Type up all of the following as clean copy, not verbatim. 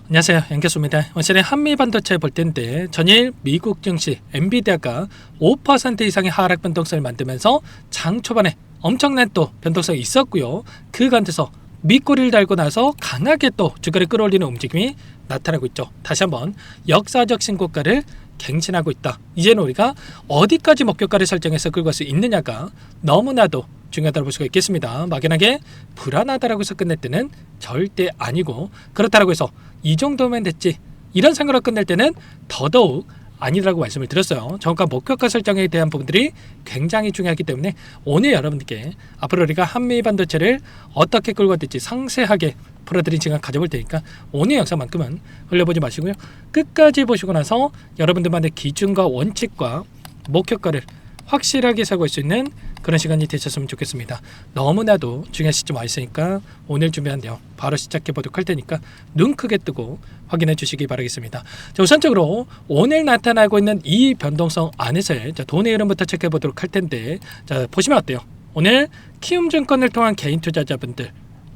안녕하세요, 연결소입니다. 오늘은 한미반도체 볼 텐데 전일 미국 증시 엔비디아가 5% 이상의 하락 변동성을 만들면서 장 초반에 엄청난 또 변동성이 있었고요. 그 가운데서 밑꼬리를 달고 나서 강하게 또 주가를 끌어올리는 움직임이 나타나고 있죠. 다시 한번 역사적 신고가를 갱신하고 있다. 이제는 우리가 어디까지 목표가를 설정해서 끌고 갈 수 있느냐가 너무나도 중요하다고 볼 수가 있겠습니다. 막연하게 불안하다라고 해서 끝낼 때는 절대 아니고, 그렇다고 해서 이 정도면 됐지 이런 생각으로 끝낼 때는 더더욱 아니라고 말씀을 드렸어요. 정확한 목표가 설정에 대한 부분들이 굉장히 중요하기 때문에 오늘 여러분들께 앞으로 우리가 한미 반도체를 어떻게 끌고 갈지 상세하게 풀어드린 시간 가져볼 테니까 오늘 영상만큼은 흘려보지 마시고요. 끝까지 보시고 나서 여러분들만의 기준과 원칙과 목표가를 확실하게 세울 수 있는 그런 시간이 되셨으면 좋겠습니다. 너무나도 중요한 시점 와 있으니까 오늘 준비한 내용 바로 시작해 보도록 할 테니까 눈 크게 뜨고 확인해 주시기 바라겠습니다. 자, 우선적으로 오늘 나타나고 있는 이 변동성 안에서의 돈의 흐름부터 체크해 보도록 할 텐데, 자, 보시면 어때요? 오늘 키움증권을 통한 개인 투자자분들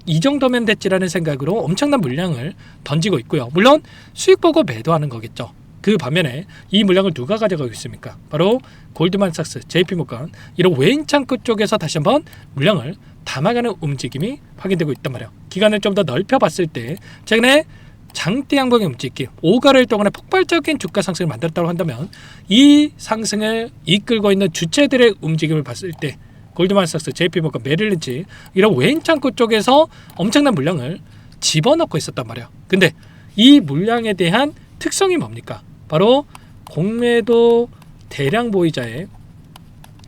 이 정도면 됐지라는 생각으로 엄청난 물량을 던지고 있고요. 물론 수익 보고 매도하는 거겠죠. 그 반면에 이 물량을 누가 가져가고 있습니까? 바로 골드만삭스, JP모건 이런 외인 창구 쪽에서 다시 한번 물량을 담아가는 움직임이 확인되고 있단 말이에요. 기간을 좀 더 넓혀봤을 때 최근에 장대 양봉의 움직임 5개월 동안의 폭발적인 주가 상승을 만들었다고 한다면 이 상승을 이끌고 있는 주체들의 움직임을 봤을 때 골드만삭스, JP모건, 메릴린치 이런 외인 창구 쪽에서 엄청난 물량을 집어넣고 있었단 말이에요. 근데 이 물량에 대한 특성이 뭡니까? 바로 공매도 대량 보유자의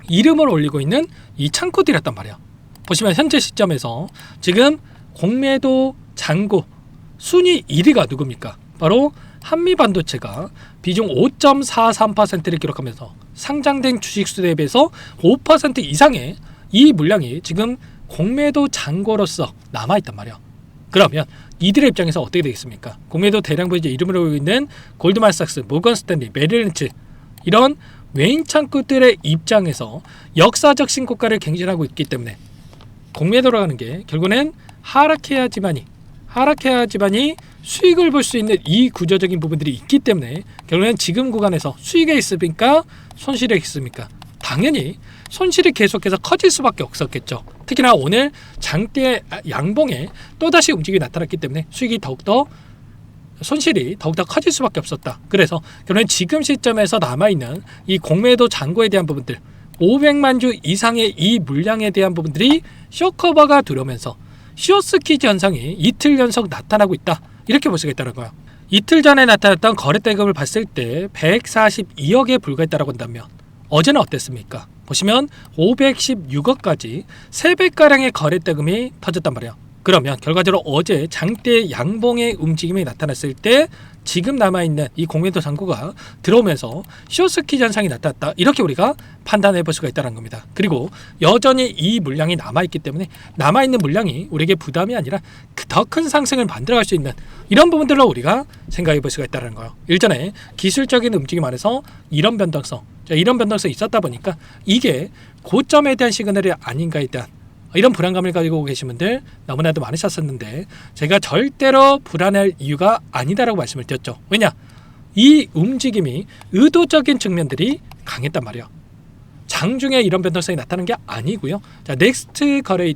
이름을 올리고 있는 이 창구들이었단 말이야. 보시면 현재 시점에서 지금 공매도 잔고 순위 1위가 누굽니까? 바로 한미반도체가 비중 5.43%를 기록하면서 상장된 주식수 대비해서 5% 이상의 이 물량이 지금 공매도 잔고로서 남아있단 말이야. 그러면 이들의 입장에서 어떻게 되겠습니까? 공매도 대량 보유자 이름을 올리고 있는 골드만삭스, 모건스탠리, 메릴린치 이런 외인 창구들의 입장에서 역사적 신고가를 갱신하고 있기 때문에 공매도라고 하는 게 결국은 하락해야지만이 수익을 볼 수 있는 이 구조적인 부분들이 있기 때문에 결국엔 지금 구간에서 수익에 있습니까? 손실에 있습니까? 당연히 손실이 계속해서 커질 수밖에 없었겠죠. 특히나 오늘 장대 양봉에 또다시 움직임이 나타났기 때문에 수익이 더욱더 손실이 더욱더 커질 수밖에 없었다. 그래서 결국엔 지금 시점에서 남아있는 이 공매도 잔고에 대한 부분들 500만 주 이상의 이 물량에 대한 부분들이 쇼커버가 들어오면서 시어스키즈 현상이 이틀 연속 나타나고 있다. 이렇게 볼 수가 있다는 거예요. 이틀 전에 나타났던 거래 대금을 봤을 때 142억에 불과했다고 한다면 어제는 어땠습니까? 보시면 516억까지 3배가량의 거래 대금이 터졌단 말이에요. 그러면 결과적으로 어제 장대 양봉의 움직임이 나타났을 때 지금 남아있는 이 공매도 잔고가 들어오면서 시어스키즈 현상이 나타났다. 이렇게 우리가 판단해 볼 수가 있다는 겁니다. 그리고 여전히 이 물량이 남아있기 때문에 남아있는 물량이 우리에게 부담이 아니라 더 큰 상승을 만들어갈 수 있는 이런 부분들로 우리가 생각해 볼 수가 있다는 거예요. 일전에 기술적인 움직임 안에서 이런 변동성이 있었다 보니까 이게 고점에 대한 시그널이 아닌가에 대한 이런 불안감을 가지고 계신 분들 너무나도 많으셨었는데 제가 절대로 불안할 이유가 아니다라고 말씀을 드렸죠. 왜냐? 이 움직임이 의도적인 측면들이 강했단 말이에요. 장중에 이런 변동성이 나타나는 게 아니고요. 자, 넥스트 거래.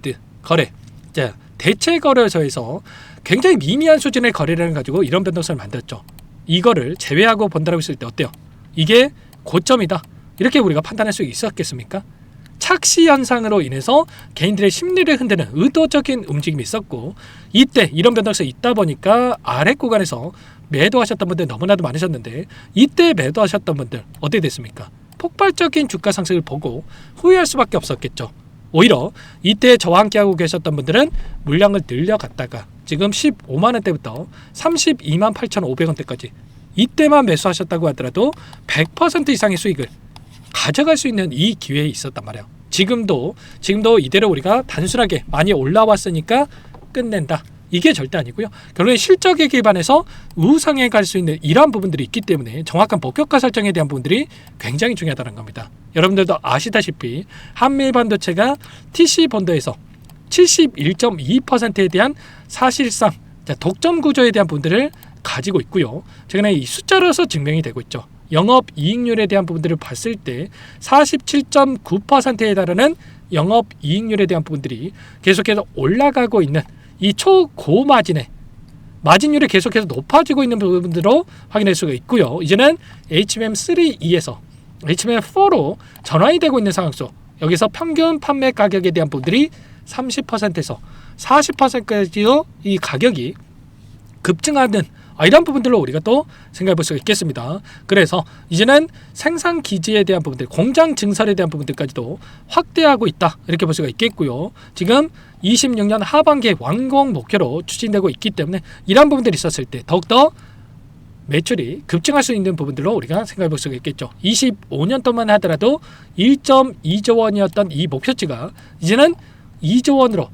자, 대체 거래소에서 굉장히 미미한 수준의 거래량을 가지고 이런 변동성을 만들었죠. 이거를 제외하고 본다라고 했을 때 어때요? 이게 고점이다. 이렇게 우리가 판단할 수 있었겠습니까? 착시 현상으로 인해서 개인들의 심리를 흔드는 의도적인 움직임이 있었고 이때 이런 변동성이 있다 보니까 아래 구간에서 매도하셨던 분들 너무나도 많으셨는데 이때 매도하셨던 분들 어떻게 됐습니까? 폭발적인 주가 상승을 보고 후회할 수밖에 없었겠죠. 오히려 이때 저와 함께 하고 계셨던 분들은 물량을 늘려갔다가 지금 15만원대부터 32만 8,500원대까지 이때만 매수하셨다고 하더라도 100% 이상의 수익을 가져갈 수 있는 이 기회에 있었단 말이에요. 지금도 이대로 우리가 단순하게 많이 올라왔으니까 끝낸다. 이게 절대 아니고요. 결국엔 실적에 기반해서 우상에 갈 수 있는 이러한 부분들이 있기 때문에 정확한 목표가 설정에 대한 부분들이 굉장히 중요하다는 겁니다. 여러분들도 아시다시피 한미반도체가 TC본도에서 71.2%에 대한 사실상 독점 구조에 대한 부분들을 가지고 있고요. 최근에 이 숫자로서 증명이 되고 있죠. 영업이익률에 대한 부분들을 봤을 때 47.9%에 달하는 영업이익률에 대한 부분들이 계속해서 올라가고 있는 이 초고마진의 마진율이 계속해서 높아지고 있는 부분들로 확인할 수가 있고요. 이제는 HBM3E에서 HBM4로 전환이 되고 있는 상황 속 여기서 평균 판매 가격에 대한 부분들이 30%에서 40%까지도 이 가격이 급증하는 이런 부분들로 우리가 또 생각해 볼 수가 있겠습니다. 그래서 이제는 생산 기지에 대한 부분들, 공장 증설에 대한 부분들까지도 확대하고 있다, 이렇게 볼 수가 있겠고요. 지금 26년 하반기에 완공 목표로 추진되고 있기 때문에 이러한 부분들이 있었을 때 더욱더 매출이 급증할 수 있는 부분들로 우리가 생각해 볼 수가 있겠죠. 25년 동안 하더라도 1.2조 원이었던 이 목표치가 이제는 2조 원으로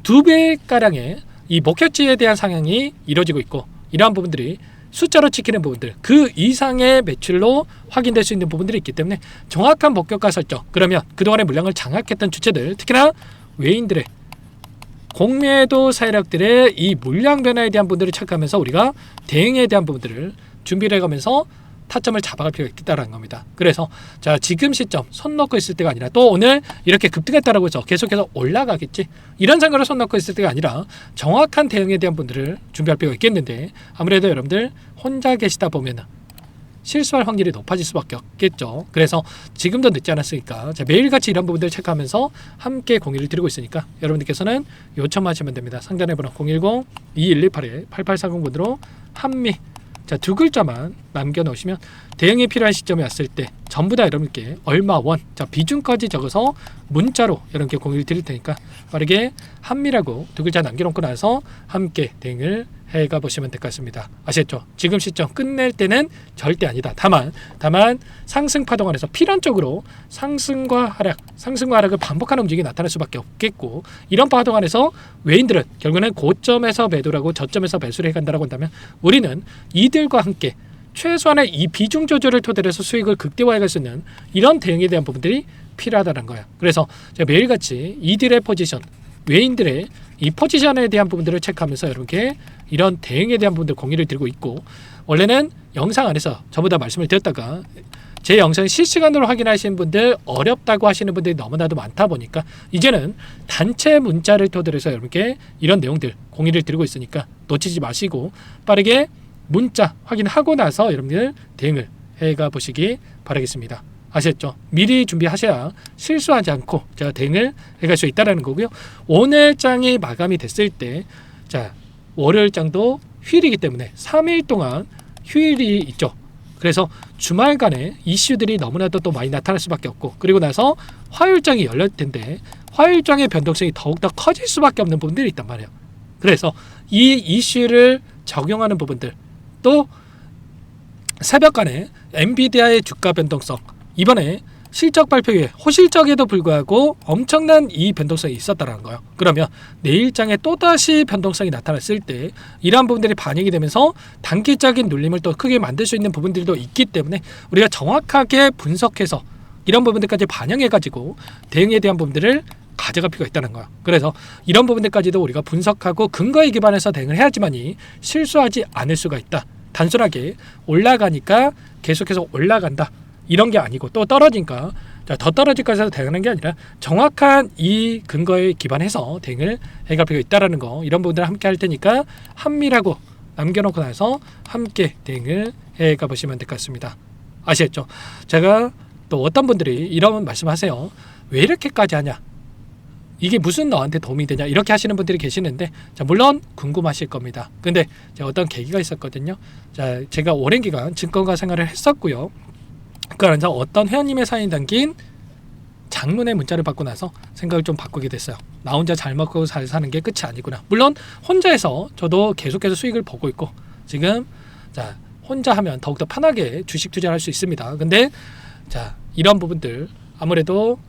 2배가량의 이 목표치에 대한 상향이 이루어지고 있고, 이러한 부분들이 숫자로 지키는 부분들, 그 이상의 매출로 확인될 수 있는 부분들이 있기 때문에 정확한 목표가 설정, 그러면 그동안의 물량을 장악했던 주체들, 특히나 외인들의 공매도 세력들의 이 물량 변화에 대한 부분들을 체크하면서 우리가 대응에 대한 부분들을 준비를 해가면서 타점을 잡아갈 필요가 있다는 겁니다. 그래서 자, 지금 시점 손 놓고 있을 때가 아니라 또 오늘 이렇게 급등했다라고 해서 계속해서 올라가겠지, 이런 생각으로 손 놓고 있을 때가 아니라 정확한 대응에 대한 분들을 준비할 필요가 있겠는데, 아무래도 여러분들 혼자 계시다 보면 실수할 확률이 높아질 수밖에 없겠죠. 그래서 지금도 늦지 않았으니까 매일같이 이런 부분들을 체크하면서 함께 공유를 드리고 있으니까 여러분들께서는 요청하시면 됩니다. 상단에 번호 010-2128-8840 번으로 한미, 자, 두 글자만 남겨놓으시면 대응이 필요한 시점에 왔을 때 전부 다 여러분께 얼마 원, 자, 비중까지 적어서 문자로 여러분께 공유를 드릴 테니까 빠르게 한미라고 두 글자 남겨놓고 나서 함께 대응을 해가 보시면 될 것 같습니다. 아시겠죠? 지금 시점 끝낼 때는 절대 아니다. 다만 상승 파동 안에서 필연적으로 상승과 하락을 반복하는 움직임이 나타날 수밖에 없겠고, 이런 파동 안에서 외인들은 결국에는 고점에서 매도라고 저점에서 매수를 해간다라고 한다면 우리는 이들과 함께 최소한의 이 비중 조절을 토대로 해서 수익을 극대화해갈 수 있는 이런 대응에 대한 부분들이 필요하다는 거예요. 그래서 제가 매일같이 이들의 포지션, 외인들의 이 포지션에 대한 부분들을 체크하면서 여러분께 이런 대응에 대한 부분들 공유를 드리고 있고, 원래는 영상 안에서 전부 다 말씀을 드렸다가 제 영상 실시간으로 확인하시는 분들, 어렵다고 하시는 분들이 너무나도 많다 보니까 이제는 단체 문자를 토대로 해서 여러분께 이런 내용들 공유를 드리고 있으니까 놓치지 마시고 빠르게 문자 확인하고 나서 여러분들 대응을 해가 보시기 바라겠습니다. 아셨죠? 미리 준비하셔야 실수하지 않고 제가 대응을 해갈 수 있다는 거고요. 오늘 장이 마감이 됐을 때, 자, 월요일 장도 휴일이기 때문에 3일 동안 휴일이 있죠. 그래서 주말간에 이슈들이 너무나도 또 많이 나타날 수밖에 없고, 그리고 나서 화요일장이 열릴 텐데 화요일장의 변동성이 더욱더 커질 수밖에 없는 부분들이 있단 말이에요. 그래서 이 이슈를 적용하는 부분들, 또 새벽간에 엔비디아의 주가 변동성, 이번에 실적 발표 후에 호실적에도 불구하고 엄청난 이 변동성이 있었다는 거예요. 그러면 내일장에 또다시 변동성이 나타났을 때 이러한 부분들이 반영이 되면서 단기적인 눌림을 또 크게 만들 수 있는 부분들도 있기 때문에 우리가 정확하게 분석해서 이런 부분들까지 반영해가지고 대응에 대한 부분들을 가져갈 필요가 있다는 거야. 그래서 이런 부분들까지도 우리가 분석하고 근거에 기반해서 대응을 해야지만이 실수하지 않을 수가 있다. 단순하게 올라가니까 계속해서 올라간다, 이런 게 아니고, 또 떨어지니까 더 떨어질까 해서 대응하는 게 아니라 정확한 이 근거에 기반해서 대응을 해갈 필요가 있다는 거, 이런 부분들을 함께 할 테니까 한미라고 남겨놓고 나서 함께 대응을 해가 보시면 될 것 같습니다. 아시겠죠? 제가 또 어떤 분들이 이런 말씀하세요. 왜 이렇게까지 하냐? 이게 무슨 너한테 도움이 되냐? 이렇게 하시는 분들이 계시는데, 자, 물론 궁금하실 겁니다. 근데 제가 어떤 계기가 있었거든요. 자, 제가 오랜 기간 증권가 생활을 했었고요. 그러면서 어떤 회원님의 사연이 담긴 장문의 문자를 받고 나서 생각을 좀 바꾸게 됐어요. 나 혼자 잘 먹고 잘 사는 게 끝이 아니구나. 물론 혼자서 저도 계속해서 수익을 보고 있고, 지금 자, 혼자 하면 더욱더 편하게 주식 투자를 할 수 있습니다. 근데 자, 이런 부분들 아무래도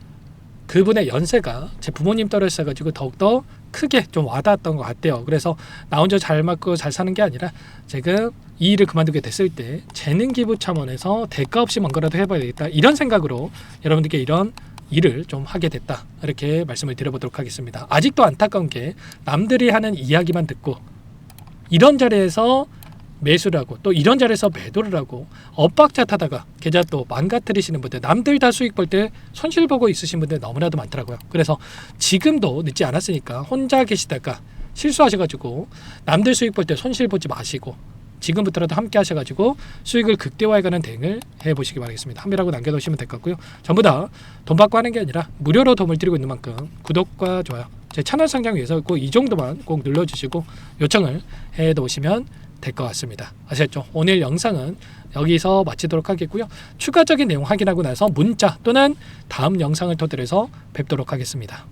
그분의 연세가 제 부모님 떨어져가지고 더욱더 크게 좀 와닿았던 것 같아요. 그래서 나 혼자 잘 먹고 잘 사는 게 아니라 지금 이 일을 그만두게 됐을 때 재능 기부 차원에서 대가 없이 뭔가라도 해봐야 되겠다, 이런 생각으로 여러분들께 이런 일을 좀 하게 됐다, 이렇게 말씀을 드려보도록 하겠습니다. 아직도 안타까운 게 남들이 하는 이야기만 듣고 이런 자리에서 매수를 하고 또 이런 자리에서 매도를 하고 엇박자 타다가 계좌 또 망가뜨리시는 분들, 남들 다 수익 볼 때 손실 보고 있으신 분들 너무나도 많더라고요. 그래서 지금도 늦지 않았으니까 혼자 계시다가 실수하셔가지고 남들 수익 볼 때 손실 보지 마시고 지금부터라도 함께 하셔가지고 수익을 극대화해가는 대응을 해보시기 바라겠습니다. 한미라고 남겨놓으시면 될 것 같고요. 전부 다 돈 받고 하는 게 아니라 무료로 도움을 드리고 있는 만큼 구독과 좋아요, 제 채널 상장 위해서 꼭 이 정도만 꼭 눌러주시고 요청을 해놓으시면 될 것 같습니다. 아셨죠? 오늘 영상은 여기서 마치도록 하겠고요. 추가적인 내용 확인하고 나서 문자 또는 다음 영상을 토대로 해서 뵙도록 하겠습니다.